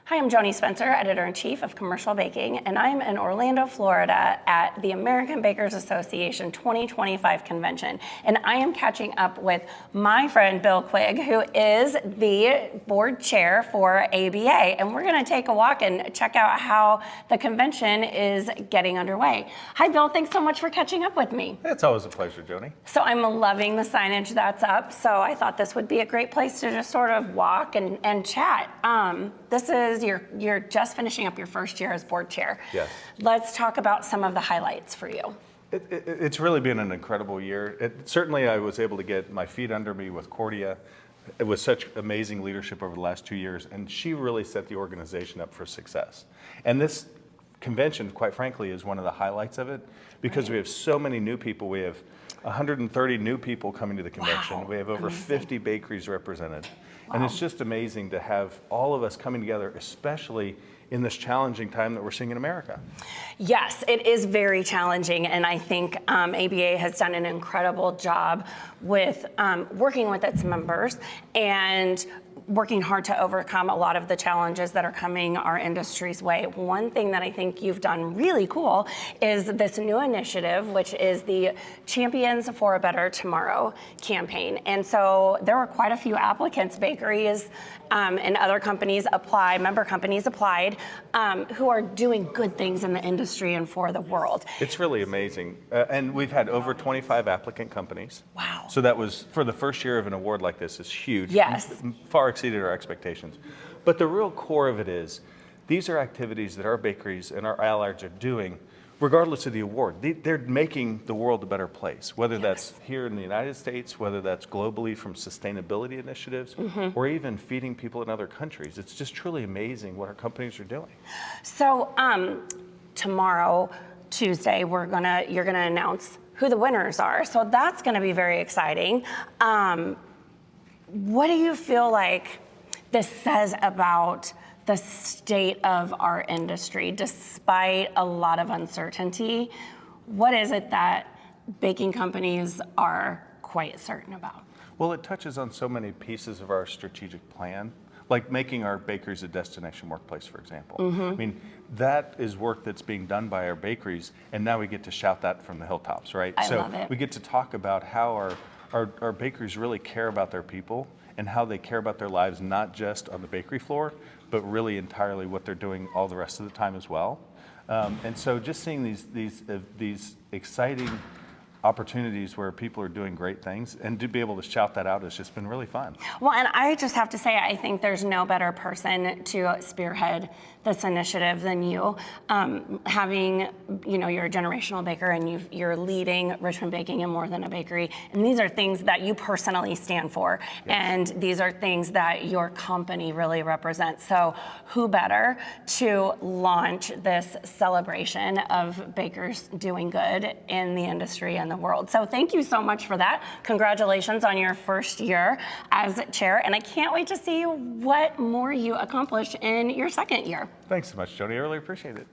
Hi, I'm Joanie Spencer, Editor-in-Chief of Commercial Baking, and I'm in Orlando, Florida at the American Bakers Association 2025 convention. And I am catching up with my friend Bill Quigg, who is the board chair for ABA. And we're gonna take a walk and check out how the convention is getting underway. Hi, Bill, thanks so much for catching up with me. It's always a pleasure, Joanie. So I'm loving the signage that's up, so I thought this would be a great place to just sort of walk and chat. This is you're just finishing up your first year as board chair. Yes. Let's talk about some of the highlights for you. It's really been an incredible year. Certainly I was able to get my feet under me with Cordia. It was such amazing leadership over the last 2 years, and she really set the organization up for success. And this convention, quite frankly, is one of the highlights of it because we have so many new people. We have 130 new people coming to the convention. Wow. We have over 50 bakeries represented. And it's just amazing to have all of us coming together, especially in this challenging time that we're seeing in America. Yes, it is very challenging, and I think ABA has done an incredible job with working with its members and working hard to overcome a lot of the challenges that are coming our industry's way. One thing that I think you've done really cool is this new initiative, which is the Champions for a Better Tomorrow campaign. And so there were quite a few applicants, bakeries and other companies member companies applied, who are doing good things in the industry and for the world. It's really amazing. And we've had over 25 applicant companies. Wow. So that was, for the first year of an award like this, is huge. Yes. Far exceeded our expectations. But the real core of it is, these are activities that our bakeries and our allies are doing regardless of the award. They're making the world a better place, whether that's here in the United States, whether that's globally from sustainability initiatives, or even feeding people in other countries. It's just truly amazing what our companies are doing. So tomorrow, Tuesday, you're gonna announce who the winners are. So that's gonna be very exciting. What do you feel like this says about the state of our industry, despite a lot of uncertainty? What is it that baking companies are quite certain about? Well, it touches on so many pieces of our strategic plan, like making our bakeries a destination workplace, for example. I mean, that is work that's being done by our bakeries, and now we get to shout that from the hilltops, right? I love it. We get to talk about how our bakeries really care about their people and how they care about their lives, not just on the bakery floor, but really entirely what they're doing all the rest of the time as well. And so just seeing these exciting opportunities where people are doing great things and to be able to shout that out has just been really fun. Well, and I just have to say, I think there's no better person to spearhead this initiative than you. Having, you're a generational baker and you're leading Richmond Baking and more than a bakery. And these are things that you personally stand for. Yes. And these are things that your company really represents. So who better to launch this celebration of bakers doing good in the industry and the world. So thank you so much for that. Congratulations on your first year as chair. And I can't wait to see what more you accomplish in your second year. Thanks so much, Jody. I really appreciate it.